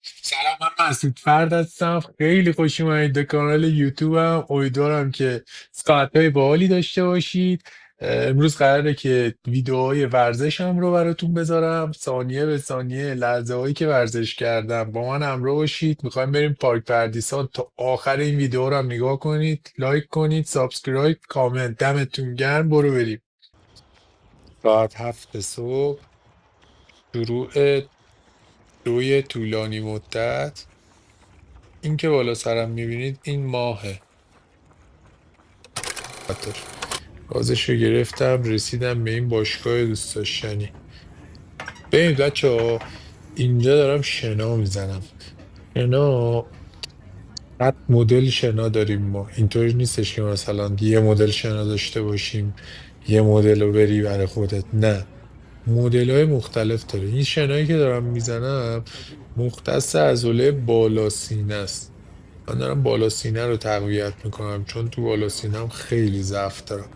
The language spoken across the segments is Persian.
سلام، من مسعود فرد هستم. خیلی خوش اومدید به کانال یوتیوبم. امیدوارم که ساعتهای باحالی داشته باشید. امروز قراره که ویدیوهای ورزشم رو براتون بذارم، ثانیه به ثانیه لحظه هایی که ورزش کردم. با من همراه باشید. میخوایم بریم پارک پردیسان. تا آخر این ویدیو رو هم نگاه کنید، لایک کنید، سابسکرایب، کامنت. دمتون گرم. برو بریم. ساعت 7 صبح، شروع دوی طولانی مدت. این که بالا سرم میبینید این ماهه. خاطر گازش رو گرفتم، رسیدم به این باشگاه دوست داشتنی. ببینید بچه ها، اینجا دارم شنا میزنم. شنا، صد مدل شنا داریم. ما اینطوری نیستش که مثلا یه مدل شنا داشته باشیم، یه مدل رو بری برای خودت. نه، مدل های مختلف داره. این شنایی که دارم میزنم مختص عضله بالا سینه است. من دارم بالا سینه رو تقویت میکنم چون تو بالا سینم خیلی ضعف دارم.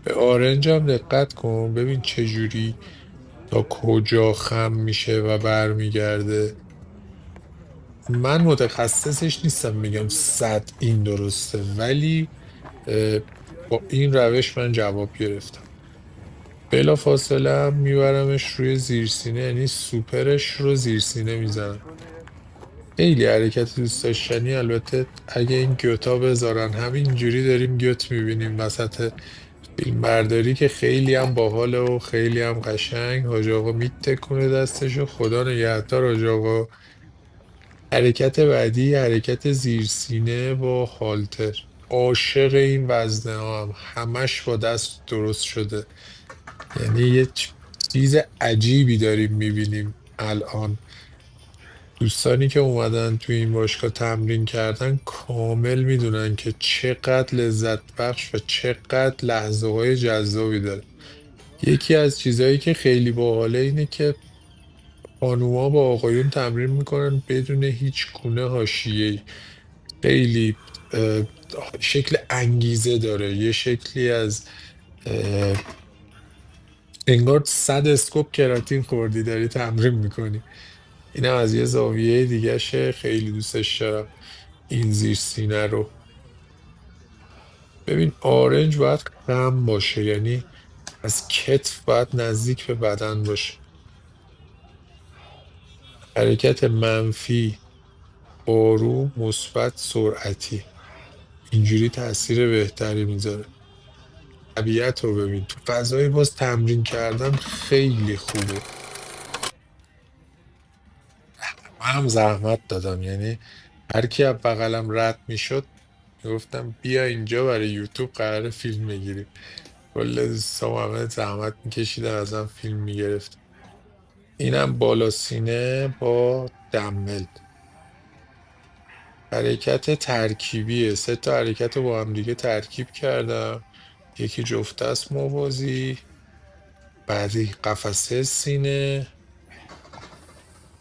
به آرنج هم دقت کن، ببین چه جوری تا کجا خم میشه و برمیگرده. من متخصصش نیستم میگم 100 این درسته، ولی اه، با این روش من جواب گرفتم. بلا فاصله هم میبرمش روی زیرسینه، یعنی سوپرش رو زیرسینه میزنم. خیلی حرکت دوست داشتنی. البته اگه این گوتا بذارن همین جوری داریم گوت میبینیم وسط فیلم برداری، که خیلی هم باحاله و خیلی هم قشنگ. حاج آقا میتکونه دستشو. خدا نگهدار حاج آقا. حرکت بعدی حرکت زیرسینه با هالتر. عاشق این وزنه ها هم همش با دست درست شده. یعنی یه چیز عجیبی داریم میبینیم الان. دوستانی که اومدن توی این باشگاه تمرین کردن کامل میدونن که چقدر لذت بخش و چقدر لحظه های جذابی داره. یکی از چیزهایی که خیلی باحاله اینه که خانوما با آقایون تمرین میکنن بدون هیچ گونه حاشیه‌ای. خیلی اه، شکل انگیزه داره. یه شکلی از اه، انگار 100 اسکوپ کراتین خوردی داری تمرین میکنی. اینم از یه زاویه دیگه شه. خیلی دوستش دارم این زیر سینه رو. ببین آرنج باید خم باشه، یعنی از کتف باید نزدیک به بدن باشه. حرکت منفی، آروم، مثبت، سرعتی. اینجوری تاثیر بهتری میذاره. طبیعت رو ببین تو فضای باز تمرین کردن خیلی خوبه. من هم زحمت دادم، یعنی هر کی از بغلم رد میشد گفتم بیا اینجا برای یوتیوب قرار فیلم بگیریم. کل دوستام همه زحمت میکشیدن ازم فیلم میگرفت. اینم بالا سینه با دمبل. حرکت ترکیبیه. 3 تا حرکت رو با هم دیگه ترکیب کردم. یکی جفت دست موازی، بعدی قفسه سینه،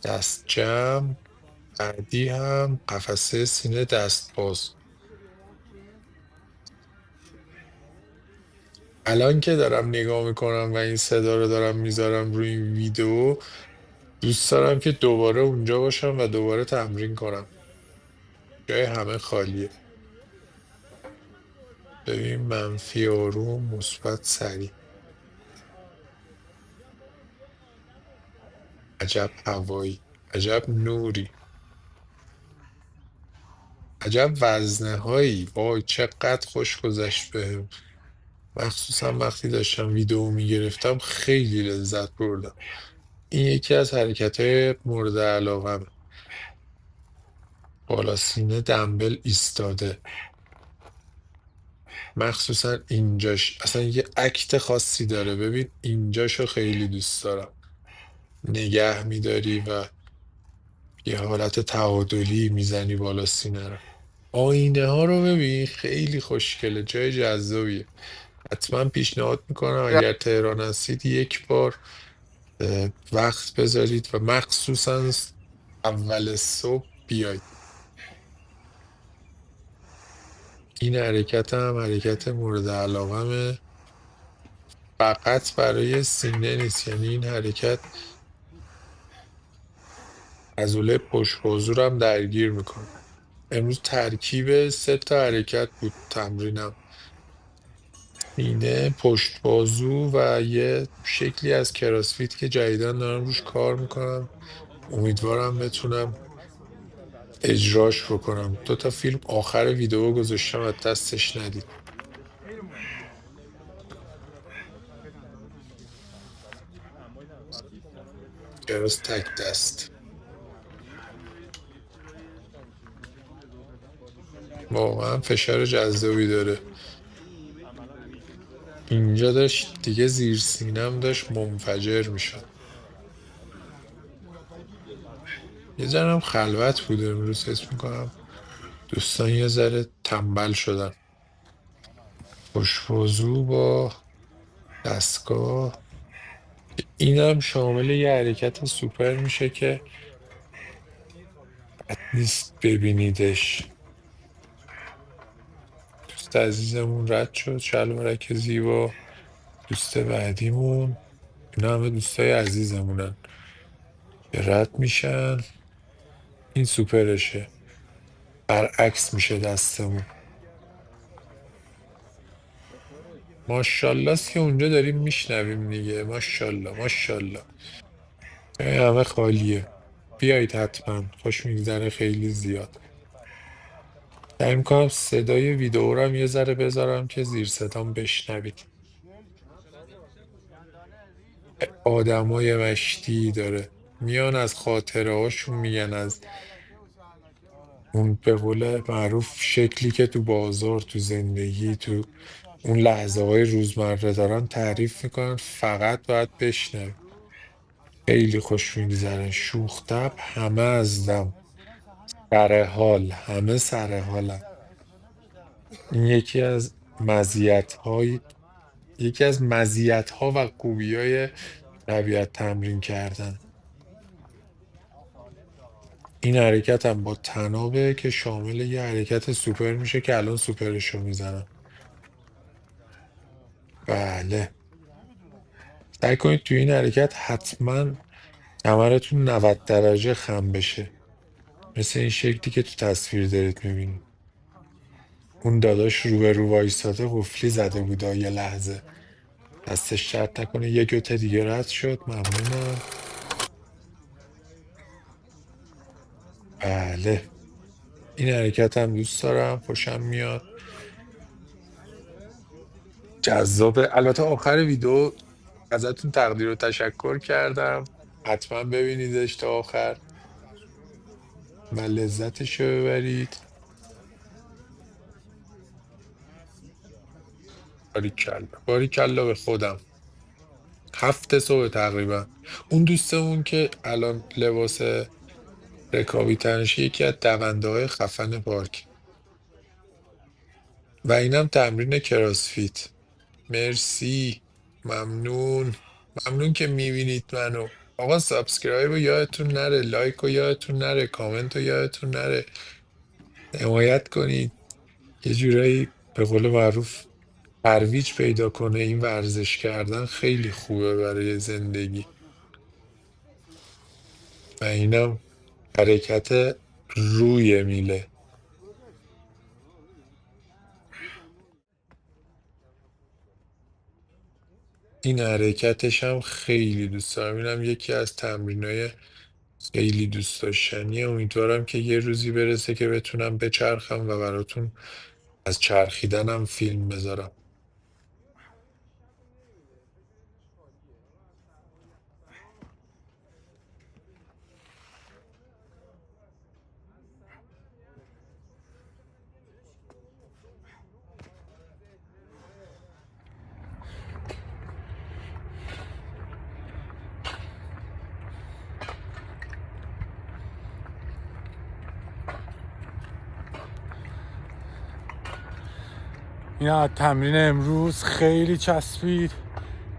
دست جمع، بعدی هم قفسه سینه دست باز. الان که دارم نگاه میکنم و این صدا رو دارم میذارم روی این ویدیو، دوست دارم که دوباره اونجا باشم و دوباره تمرین کنم. جای همه خالیه. ببین منفی آروم، مثبت سریع. عجب هوایی، عجب نوری، عجب وزنه هایی. وای چقدر خوش گذشت بهم. مخصوصا وقتی داشتم ویدیو میگرفتم خیلی لذت بردم. این یکی از حرکت های مورد علاقم. بالا سینه دنبل ایستاده، مخصوصا اینجاش اصلا یه اکت خاصی داره. ببین اینجاشو خیلی دوست دارم. نگه میداری و یه حالت تعادلی میزنی بالا سینه رو. آینه ها رو ببین خیلی خوشگله، جای جذابیه. حتما پیشنهاد میکنم اگر تهران هستید یک بار وقت بذارید و مخصوصا اول صبح بیاید. این حرکت هم حرکت مورد علاقمه. فقط برای سینه نیست، یعنی این حرکت عضله پشت بازو رو هم درگیر میکنه. امروز ترکیب 3 حرکت بود تمرینم: سینه، پشت بازو و یه شکلی از کراسفیت که جدیدن دارم روش کار میکنم. امیدوارم بتونم اجراش بکنم. 2 فیلم آخر ویدیو گذاشتم، از دستش ندید. کراس تک دست واقعا فشار جذابی داره. اینجا داشت دیگه، زیر سینم داشت منفجر میشد. یه ذرم خلوت بود امروز، حس میکنم دوستان یه ذره تنبل شدن. خوش‌وضو با دستگاه. اینم شامل یه حرکت سوپر میشه که بد نیست ببینیدش. دوست عزیزمون رد شد، شلوارک زیبا. دوست بعدیمون، اینا همه دوستای عزیزمونن که رد میشن. این سوپرشه، برعکس میشه دستمون. ماشاءالله است که اونجا داریم میشنویم دیگه. ماشاءالله ماشاءالله. جای همه خالیه. بیایید حتما، خوش میگذره خیلی زیاد. سعی میکنم صدای ویدئو رو هم یه ذره بذارم که زیر صدام بشنوید. آدمای مشتی داره، میان از خاطره هاشون میگن، از اون به قول معروف شکلی که تو بازار، تو زندگی، تو اون لحظه های روزمره دارن تعریف میکنن. فقط باید بشنوی. خیلی خوش میگذرن، شوخ طبع، همه از دم، سر حال، همه سر حالن. این یکی از مزیت ها و خوبی های طبیعت تمرین کردن. این حرکت هم با تنابه که شامل یه حرکت سوپر میشه که الان سوپرشو میزنم. بله، سعی کنید توی این حرکت حتما کمرتون 90 درجه خم بشه، مثل این شکلی که تو تصویر دارید میبینید. اون داداش رو به رو وایساده قفلی زده بود یه لحظه، دستش درد نکنه. یه گوته دیگه رد شد، ممنونم. بله، این حرکت هم دوست دارم، خوشم میاد، جذابه. البته آخر ویدیو ازتون تقدیر و تشکر کردم، حتما ببینیدش تا آخر و لذتشو ببرید. باریکلا باریکلا به خودم. 7 صبح تقریبا. اون دوستمون که الان لباس رکابی تنشه، یکی از دونده های خفن پارک و اینم تمرین کراسفیت. مرسی، ممنون. ممنون که میبینید منو. آقا سابسکرایب رو یادتون نره، لایک رو یادتون نره، کامنت رو یادتون نره. حمایت کنید، یه جورایی به قول معروف ترویج پیدا کنه. این ورزش کردن خیلی خوبه برای زندگی. و اینم حرکت روی میله. این حرکتش هم خیلی دوست دارم. اینم یکی از تمرینای خیلی دوست داشتنیه. امیدوارم که یه روزی برسه که بتونم بچرخم و براتون از چرخیدنم فیلم بذارم. این تمرین امروز خیلی چسبید،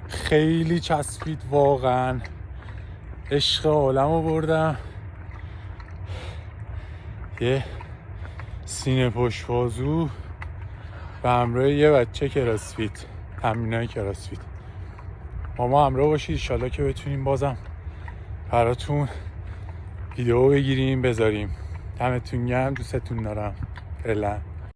خیلی چسبید واقعا. عشق عالم رو بردم. یه سینه پشت بازو به همراه یه بچه کراسفیت، تمرینای کراسفیت. با ما همراه باشید، انشالله که بتونیم بازم براتون ویدیو بگیریم بذاریم. دمتون گرم، دوستتون دارم. فعلا.